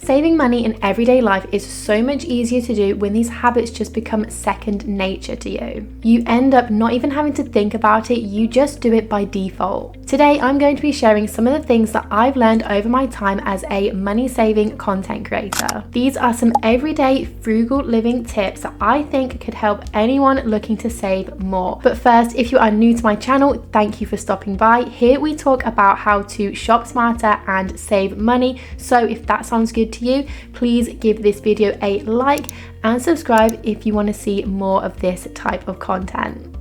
Saving money in everyday life is so much easier to do when these habits just become second nature to you. You end up not even having to think about it, you just do it by default. Today, I'm going to be sharing some of the things that I've learned over my time as a money-saving content creator. These are some everyday frugal living tips that I think could help anyone looking to save more. But first, if you are new to my channel, thank you for stopping by. Here we talk about how to shop smarter and save money. So if that sounds good to you, please give this video a like and subscribe if you want to see more of this type of content.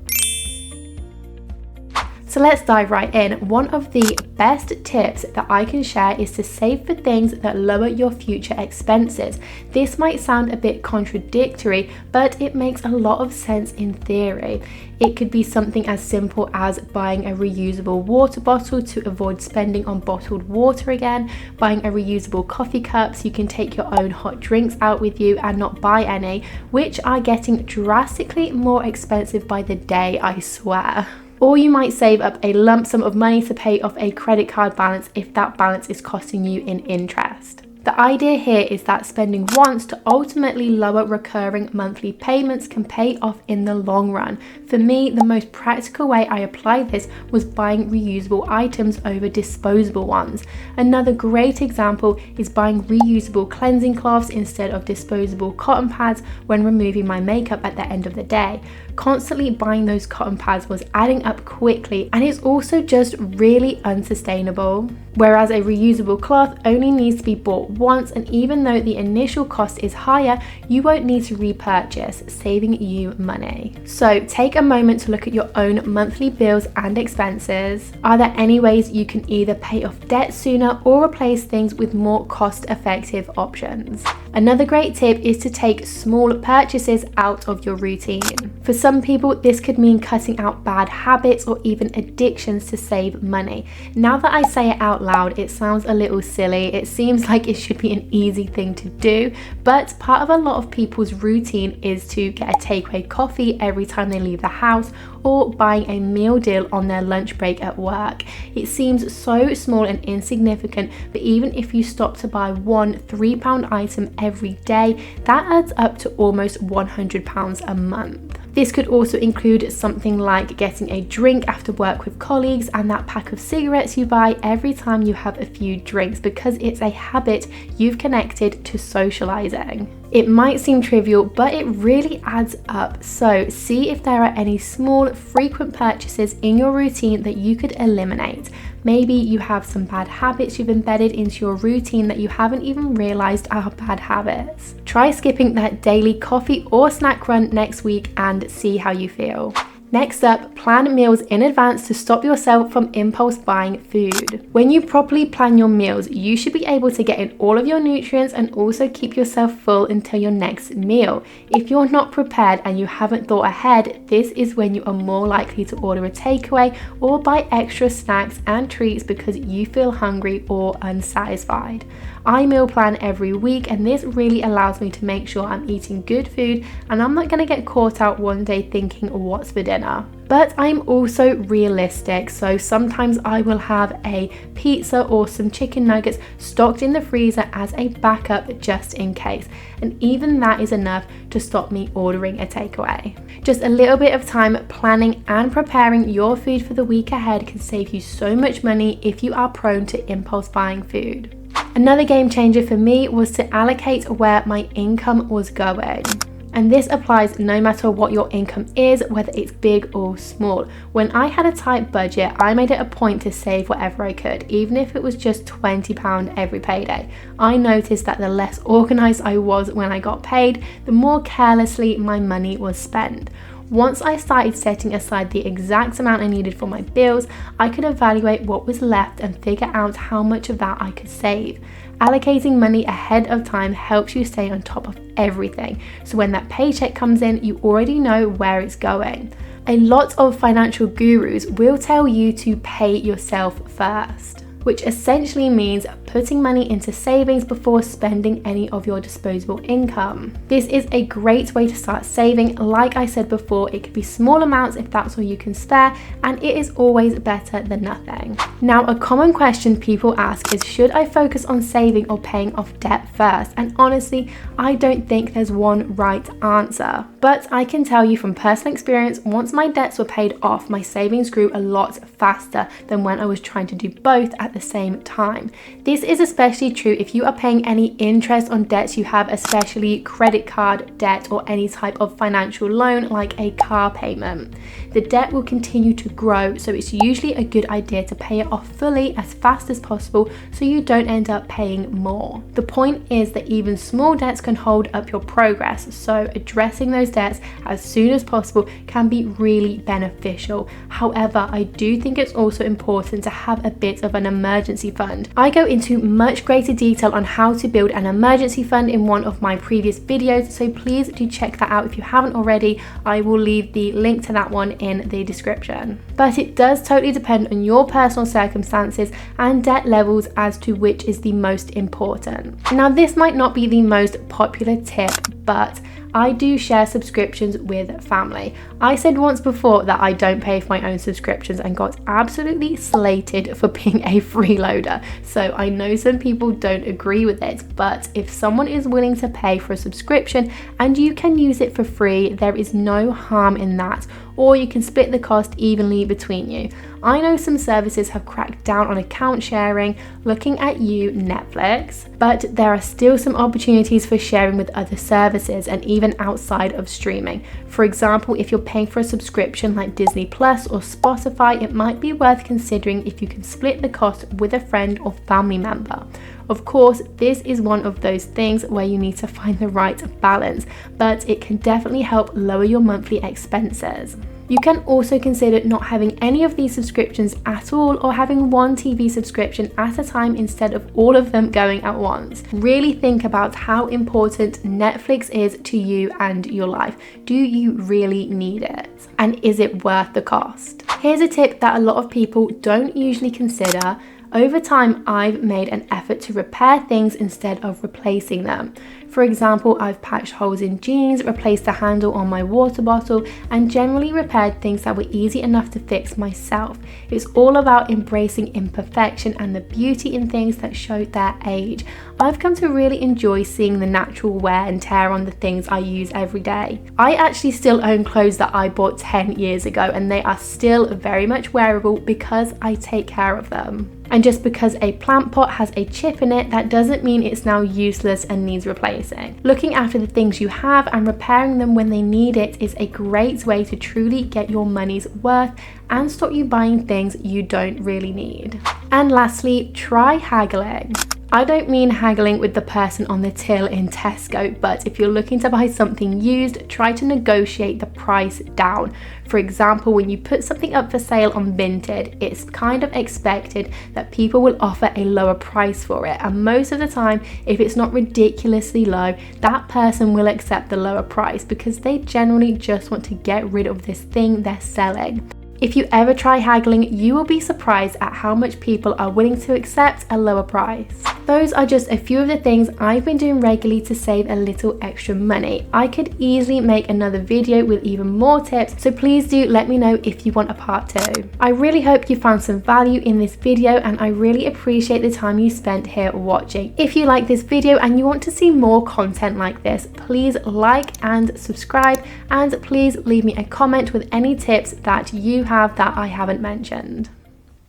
So let's dive right in. One of the best tips that I can share is to save for things that lower your future expenses. This might sound a bit contradictory, but it makes a lot of sense in theory. It could be something as simple as buying a reusable water bottle to avoid spending on bottled water again, buying a reusable coffee cup so you can take your own hot drinks out with you and not buy any, which are getting drastically more expensive by the day, I swear. Or you might save up a lump sum of money to pay off a credit card balance if that balance is costing you in interest. The idea here is that spending once to ultimately lower recurring monthly payments can pay off in the long run. For me, the most practical way I applied this was buying reusable items over disposable ones. Another great example is buying reusable cleansing cloths instead of disposable cotton pads when removing my makeup at the end of the day. Constantly buying those cotton pads was adding up quickly, and it's also just really unsustainable. Whereas a reusable cloth only needs to be bought once, and even though the initial cost is higher, you won't need to repurchase, saving you money. So take a moment to look at your own monthly bills and expenses. Are there any ways you can either pay off debt sooner or replace things with more cost-effective options? Another great tip is to take small purchases out of your routine. For some people, this could mean cutting out bad habits or even addictions to save money. Now that I say it out loud, it sounds a little silly. It seems like it should be an easy thing to do, but part of a lot of people's routine is to get a takeaway coffee every time they leave the house or buying a meal deal on their lunch break at work. It seems so small and insignificant, but even if you stop to buy one £3 item every day, that adds up to almost £100 a month. This could also include something like getting a drink after work with colleagues and that pack of cigarettes you buy every time you have a few drinks, because it's a habit you've connected to socializing. It might seem trivial, but it really adds up. So see if there are any small, frequent purchases in your routine that you could eliminate. Maybe you have some bad habits you've embedded into your routine that you haven't even realized are bad habits. Try skipping that daily coffee or snack run next week and see how you feel. Next up, plan meals in advance to stop yourself from impulse buying food. When you properly plan your meals, you should be able to get in all of your nutrients and also keep yourself full until your next meal. If you're not prepared and you haven't thought ahead, this is when you are more likely to order a takeaway or buy extra snacks and treats because you feel hungry or unsatisfied. I meal plan every week, and this really allows me to make sure I'm eating good food and I'm not going to get caught out one day thinking what's for dinner. But I'm also realistic, so sometimes I will have a pizza or some chicken nuggets stocked in the freezer as a backup just in case, and even that is enough to stop me ordering a takeaway. Just a little bit of time planning and preparing your food for the week ahead can save you so much money if you are prone to impulse buying food. Another game changer for me was to allocate where my income was going. And this applies no matter what your income is, whether it's big or small. When I had a tight budget, I made it a point to save whatever I could, even if it was just £20 every payday. I noticed that the less organized I was when I got paid, the more carelessly my money was spent. Once I started setting aside the exact amount I needed for my bills, I could evaluate what was left and figure out how much of that I could save. Allocating money ahead of time helps you stay on top of everything, so when that paycheck comes in, you already know where it's going. A lot of financial gurus will tell you to pay yourself first. which essentially means putting money into savings before spending any of your disposable income. This is a great way to start saving. Like I said before, it could be small amounts if that's all you can spare, and it is always better than nothing. Now, a common question people ask is, should I focus on saving or paying off debt first? And honestly, I don't think there's one right answer. But I can tell you from personal experience, once my debts were paid off, my savings grew a lot faster than when I was trying to do both at the same time. This is especially true if you are paying any interest on debts you have, especially credit card debt or any type of financial loan like a car payment. The debt will continue to grow, so it's usually a good idea to pay it off fully as fast as possible so you don't end up paying more. The point is that even small debts can hold up your progress, so addressing those debts as soon as possible can be really beneficial. However, I do think it's also important to have a bit of an emergency fund. I go into much greater detail on how to build an emergency fund in one of my previous videos, so please do check that out if you haven't already. I will leave the link to that one in the description. But it does totally depend on your personal circumstances and debt levels as to which is the most important. Now, this might not be the most popular tip, but I do share subscriptions with family. I said once before that I don't pay for my own subscriptions and got absolutely slated for being a freeloader. So I know some people don't agree with it, but if someone is willing to pay for a subscription and you can use it for free, there is no harm in that. Or you can split the cost evenly between you. I know some services have cracked down on account sharing, looking at you, Netflix, but there are still some opportunities for sharing with other services and even outside of streaming. For example, if you're paying for a subscription like Disney Plus or Spotify, it might be worth considering if you can split the cost with a friend or family member. Of course, this is one of those things where you need to find the right balance, but it can definitely help lower your monthly expenses. You can also consider not having any of these subscriptions at all, or having one TV subscription at a time instead of all of them going at once. Really think about how important Netflix is to you and your life. Do you really need it? And is it worth the cost? Here's a tip that a lot of people don't usually consider. Over time, I've made an effort to repair things instead of replacing them. For example, I've patched holes in jeans, replaced the handle on my water bottle, and generally repaired things that were easy enough to fix myself. It's all about embracing imperfection and the beauty in things that show their age. I've come to really enjoy seeing the natural wear and tear on the things I use every day. I actually still own clothes that I bought 10 years ago, and they are still very much wearable because I take care of them. And just because a plant pot has a chip in it, that doesn't mean it's now useless and needs replacing. Looking after the things you have and repairing them when they need it is a great way to truly get your money's worth and stop you buying things you don't really need. And lastly, try haggling. I don't mean haggling with the person on the till in Tesco, but if you're looking to buy something used, try to negotiate the price down. For example, when you put something up for sale on Vinted, it's kind of expected that people will offer a lower price for it, and most of the time, if it's not ridiculously low, that person will accept the lower price because they generally just want to get rid of this thing they're selling. If you ever try haggling, you will be surprised at how much people are willing to accept a lower price. Those are just a few of the things I've been doing regularly to save a little extra money. I could easily make another video with even more tips, so please do let me know if you want a part 2. I really hope you found some value in this video, and I really appreciate the time you spent here watching. If you like this video and you want to see more content like this, please like and subscribe, and please leave me a comment with any tips that you have that I haven't mentioned.